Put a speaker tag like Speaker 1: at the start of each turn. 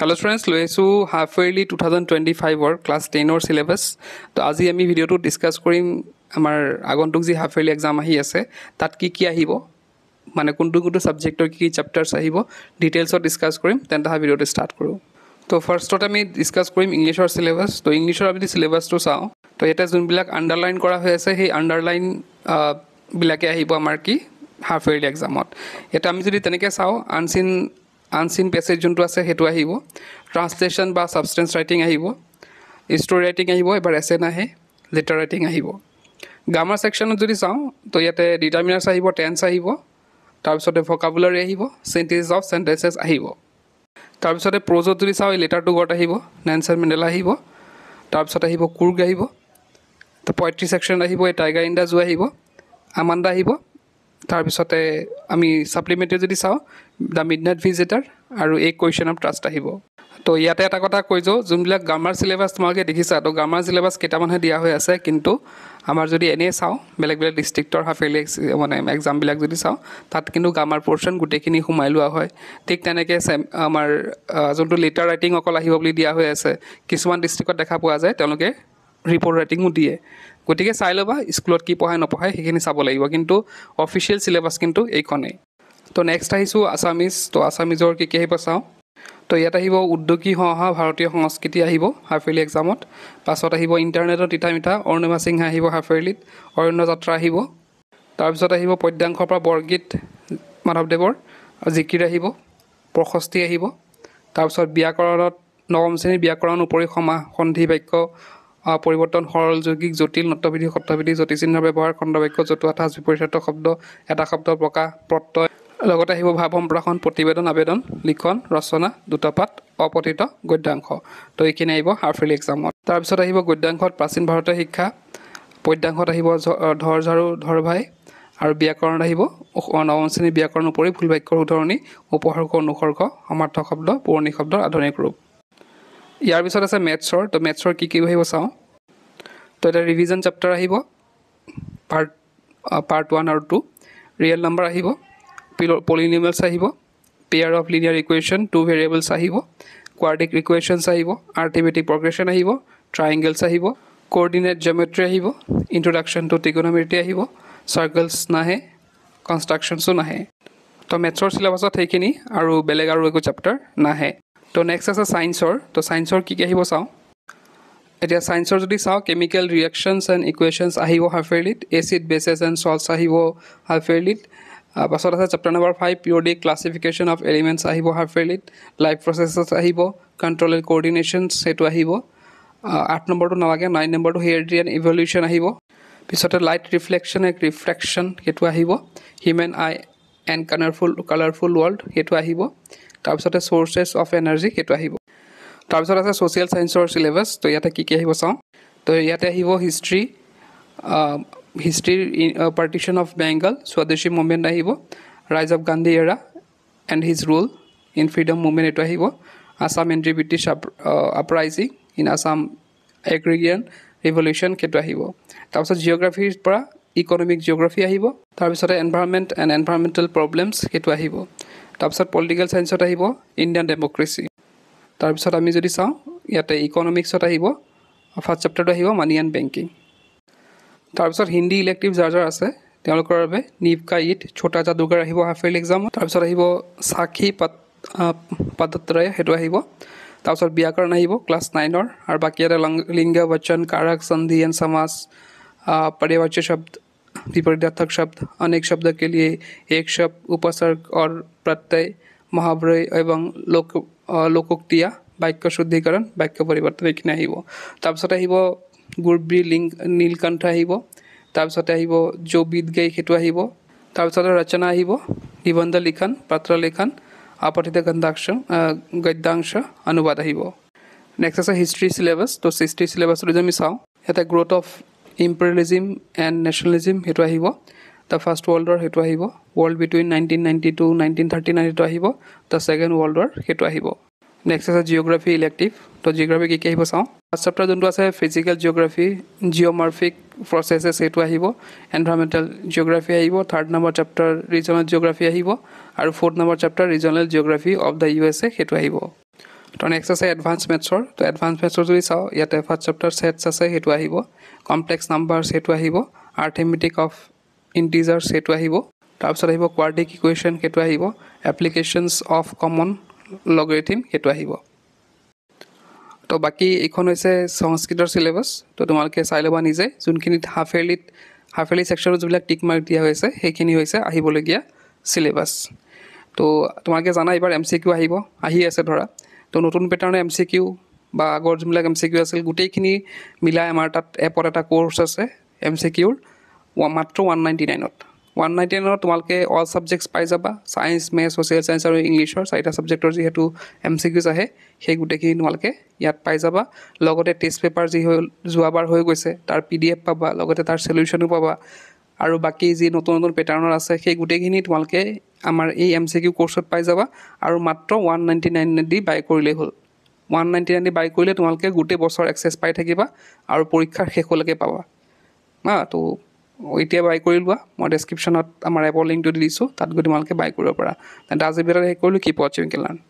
Speaker 1: Hello students, লৈ আছো half yearly 2025 অৰ class 10 অৰ syllabus তো আজি আমি ভিডিওটো ডিসকাস কৰিম আমাৰ আগন্তুক যি হাফ ইয়াৰলি এক্সাম আহি আছে তাত কি আহিব মানে কোনটো সাবজেক্টৰ কি চ্যাপ্টাৰস আহিব ডিটেইলছত ডিসকাস কৰিম তেন্তে হা ভিডিওটো স্টাৰ্ট কৰো তো ফাৰ্ষ্টত আমি ডিসকাস কৰিম ইংলিছৰ সিলেবাস তো ইংলিছৰ আমি সিলেবাসটো চাও তো এটা যোনবিলাক আন্ডাৰলাইন কৰা হৈ আছে সেই আন্ডাৰলাইন বিলাকে আহিব আমাৰ কি হাফ ইয়াৰলি এক্সামত এটা আমি যদি তেনেকৈ চাও আনসিন পেছেজ যোনটো আছে হেতু আহিব ট্ৰান্সলেচন বা সাবষ্টেন্স ৰাইটিং আহিব স্টোৰী ৰাইটিং আহিব এবাৰ এছে নাহে লেটাৰ ৰাইটিং আহিব গ্ৰামাৰ সেকশনত যদি চাও তো ইয়াতে ডিটাৰমিনাৰ্স আহিব টেন্স আহিব তাৰপিছতে ভোকাবুলাৰি আহিব সেন্টেন্স অফ সেন্টেন্সেস আহিব তাৰপিছতে প্ৰজত যদি চাও লেটাৰ টু গট আহিব নেলসন মেণ্ডেলা আহিব তাৰপিছতে আহিব কুৰ্গ আহিব তো পোয়েট্ৰি সেকশন আহিব টাইগাৰ ইন দা জু আহিব আমান্ডা আহিব তাৰপিছতে আমি সাপ্লিমেন্টাৰি যদি চাও দা মিডনাইট ভিজিটৰ আৰু এক কোৱেশ্চন অফ ট্ৰাষ্ট আহিব তো ইয়াতে এটা কথা কৈ যাও যোনবিলাক গ্ৰামাৰ সিলেবাস তোমালোকে দেখিছা তো গ্ৰামাৰ সিলেবাস কেইটামানহে দিয়া হৈ আছে কিন্তু আমাৰ যদি এনে চাও বেলেগ ডিস্ট্ৰিক্টৰ হাফ ইয়াৰলি মানে এক্সাম বিলাক যদি চাও তাত কিন্তু গ্ৰামাৰ পোৰশন গুটেখিনি সুমাই লোৱা হয় ঠিক তেনেকে আমাৰ যোনটো লেটাৰ ৰাইটিং অকল আহিব বুলি দিয়া হৈ আছে কিছুমান ডিস্ট্ৰিক্টত দেখা পোৱা যায় তেওঁলোকে ৰিপৰ্ট ৰাইটিংও দিয়ে গতিকে চাই লবা স্কুলত কি পঢ়ায় নপঢ়ায় সেইখিনি চাব লাগিব কিন্তু অফিচিয়েল সিলেবাস কিন্তু এইখনেই তো নেক্সট আহিছো আসামিজ তো আসামিজৰ কি আহিব চাও তো ইয়াত আহিব উদ্যোগী সহা ভাৰতীয় সংস্কৃতি আহিব হাফ ইয়াৰলি এক্সামত পাছত আহিব ইন্টাৰনেটৰ তিতামিতা অৰুণিমা সিংহ আহিব হাফ ইয়াৰলিত অৰণ্য যাত্ৰা আহিব তাৰপিছত আহিব পদ্যাংশৰ পৰা বৰগীত মাধৱদেৱৰ জিকিৰ আহিব প্ৰশস্তি আহিব তাৰপিছত ব্যাকৰণত নৱম শ্ৰেণীৰ ব্যাকৰণ উপৰি সমাহ সন্ধি বাক্য পৰিৱৰ্তন সৰল যৌগিক জটিল নটবিধি শব্দবিধি জ্যোতিচিহ্নৰ ব্যৱহাৰ খণ্ডবাক্য জতুৱা ঠাঁচ বিপৰীত শব্দ এটা শব্দ প্ৰকাশ প্ৰত্যয় লগতে আহিব ভাৱ সম্প্ৰসাৰণ প্ৰতিবেদন আবেদন লিখন ৰচনা দুটাপাত অপঠিত গদ্যাংশ তো এইখিনি আহিব হাফ ইয়াৰলি এক্সামত তাৰপিছত আহিব গদ্যাংশত প্ৰাচীন ভাৰতীয় শিক্ষা পদ্যাংশত আহিব ধৰ ঝাৰু ধৰ ভাই আৰু ব্যাকৰণ আহিব নৱম শ্ৰেণীৰ ব্যাকৰণ উপৰি ভুল বাক্যৰ উদাহৰণি উপসৰ্গ অনুসৰ্গ সমাৰ্থক শব্দ পুৰণি শব্দৰ আধুনিক ৰূপ ইয়াৰ পিছত আছে মেথছৰ তো মেথছৰ কি আহিব চাও তো এটা ৰিভিজন চেপ্টাৰ আহিব পাৰ্ট 1 আৰু 2 ৰিয়েল নাম্বাৰ আহিব পলিনোমিয়েলছ আহিব pair of linear equation two variables আহিব কোৱাড্ৰেটিক ইকুৱেশ্যনছ আহিব আৰ্থমেটিক প্ৰগ্ৰেশ্যন আহিব ট্ৰায়াঙ্গলছ আহিব কোঅৰ্ডিনেট জিঅ'মেট্ৰি আহিব ইন্ট্ৰোডাকশ্যন টু ট্ৰিগোনোমেট্ৰি আহিব সাৰ্কলছ নাহে কনষ্ট্ৰাকশ্যনছো নাহে তো মেথছৰ সিলেবাসত সেইখিনি আৰু বেলেগ আৰু একো চেপ্টাৰ নাহে তো নেক্সট আছে সায়েন্সৰ তো সায়েন্সৰ কি আহিব চাও এতিয়া সায়েন্সৰ যদি চাও কেমিক্যাল ৰিঅ্যাকশনছ এণ্ড ইকুৱেশ্যনছ আহিব হাফ ইয়াৰলিত এসিড বেসেছ এণ্ড সল্টছ আহিব হাফ ইয়াৰলিত পাছত আছে chapter number 5 periodic classification of elements আহিব হাফ ইয়াৰলিত লাইফ প্ৰচেছেছ আহিব কণ্ট্ৰল এণ্ড কোঅৰ্ডিনেশ্যনছ সেইটো আহিব 8 নম্বৰটো নালাগে 9 নম্বৰটো হেৰিডিটি এণ্ড ইভলিউশ্যন আহিব পিছতে লাইট ৰিফ্লেকশ্যন এণ্ড ৰিফ্ৰেকশ্যন সেইটো আহিব human I and colourful world সেইটো আহিব তাৰপিছতে সোৰ্সেছ অফ এনাৰ্জি সেইটো আহিব তাৰপিছত আছে সোশ্যাল সায়েন্সৰ সিলেবাস তো ইয়াতে কি আহিব চাও তো ইয়াতে আহিব history partition of Bengal Swadeshi movement আহিব rise of Gandhi era and his role in freedom movement eto আহিব Assam and British uprising in Assam agrarian revolution keto আহিব তাৰপিছত জিওগ্ৰাফিৰ পৰা ইকোনমিক জিওগ্ৰাফি আহিব তাৰপিছত এনভায়ৰনমেন্ট এণ্ড এনভায়ৰনমেন্টাল প্ৰবলেমছ কেটো আহিব তাৰপিছত political সায়েন্সত আহিব ইণ্ডিয়ান ডেমক্ৰেসি তাৰপিছত আমি যদি চাও ইয়াতে ইকোনমিক্সত আহিব ফাৰ্স্ট চেপ্টাৰটো আহিব মানি এণ্ড বেংকিং তাৰপিছত হিন্দী ইলেক্টিভ যাৰ আছে তেওঁলোকৰ বাবে নিভকা ইট ছোটা জাদুগাৰ আহিব হাফ ইয়াৰলি এক্সাম তাৰপিছত আহিব সাক্ষী পদত্ৰয় হেতু আহিব তাৰপিছত ব্যাকৰণ আহিব ক্লাস 9 ৰ আৰু বাকি এটা লিংগ বচন কাৰক সন্ধি এণ্ড সমাস पर्यायवाची शब्द विपरीतार्थक शब्द अनेक शब्द के लिए एक शब्द उपसर्ग और प्रत्यय महाव्यय एवं लोकोक्तिया वाक्य शुद्धिकरण वाक्य परिवर्तन এইখিনি আহিব তাৰপিছত আহিব গুৰব্ৰী নীলকণ্ঠ আহিব তাৰপিছত আহিব জবিদ গাই হেতু আহিব তাৰপিছত ৰচনা আহিব নিবন্ধ লিখন পত্ৰ লিখন আপঠিত গদ্যাংশ অনুবাদ আহিব নেক্সট আছে হিষ্ট্ৰী সিলেবাস তো হিষ্ট্ৰী সিলেবাস যদি আমি চাও এটা growth of imperialism and nationalism হেতু আহিব the first world war হেতু আহিব world between 1992 1939 হেতু আহিব the second world war হেতু আহিব নেক্সট আছে জিওগ্ৰাফি ইলেক্টিভ তো জিওগ্ৰাফি কি আহিব চাও ফাৰ্স্ট চেপ্টাৰ যোনটো আছে ফিজিক্যাল জিওগ্ৰাফি জিওমৰ্ফিক প্ৰচেছেছ হেতু আহিব এনভায়ৰনমেন্টাল জিওগ্ৰাফি আহিব third number chapter regional geography আহিব আৰু fourth number chapter regional geography of the USA হেতু আহিব তো নেক্সট আছে এডভান্স মেথছৰ তো এডভান্স মেথছৰ যদি চাওঁ ইয়াতে ফাৰ্ষ্ট চেপ্টাৰ ছেটছ আছে সেইটো আহিব কমপ্লেক্স নাম্বাৰ সেইটো আহিব আৰ্থমেটিক অফ ইণ্টিজাৰ সেইটো আহিব তাৰপিছত আহিব কোৱাড্ৰেটিক ইকুৱেশ্যন সেইটো আহিব এপ্লিকেশ্যনছ অফ কমন লগাৰিথম সেইটো আহিব তো বাকী এইখন হৈছে সংস্কৃতৰ চিলেবাছ তো তোমালোকে চাই ল'বা নিজে যোনখিনিত হাফ ইয়াৰলি ছেকশ্যনত যিবিলাক টিক মাৰ্ক দিয়া হৈছে সেইখিনি হৈছে আহিবলগীয়া চিলেবাছ তো তোমালোকে জানা এইবাৰ MCQ আহি আছে ধৰা তো নতুন পেটাৰ্ণৰ MCQ বা আগৰ যোনবিলাক MCQ আছিল গোটেইখিনি মিলাই আমাৰ তাত এপত এটা কোৰ্চ আছে MCQৰ মাত্ৰ 199ত 199ত তোমালোকে অল ছাবজেক্টছ পাই যাবা ছায়েন্স মেথছ ছ'চিয়েল ছায়েন্স আৰু ইংলিছৰ চাৰিটা ছাবজেক্টৰ যিহেতু MCQs আহে সেই গোটেইখিনি তোমালোকে ইয়াত পাই যাবা লগতে টেষ্ট পেপাৰ যি যোৱাবাৰ হৈ গৈছে তাৰ PDF পাবা লগতে তাৰ সলিউশ্যনো পাবা আৰু বাকী যি নতুন নতুন পেটাৰ্ণৰ আছে সেই গোটেইখিনি তোমালোকে আমাৰ এই MCQ কোৰ্চত পাই যাবা আৰু মাত্ৰ 199 দি বাই কৰিলেই হ'ল 199 দি বাই কৰিলে তোমালোকে গোটেই বছৰ এক্সেছ পাই থাকিবা আৰু পৰীক্ষাৰ শেষলৈকে পাবা তো এতিয়া বাই কৰি লোৱা মই ডেছক্ৰিপশ্যনত আমাৰ এপৰ লিংকটো দি দিছোঁ তাত গৈ তোমালোকে বাই কৰিব পাৰা আজি ভিডিঅ'টো শেষ কৰিলোঁ কিপ ৱাচিং কেন লাৰ্ণ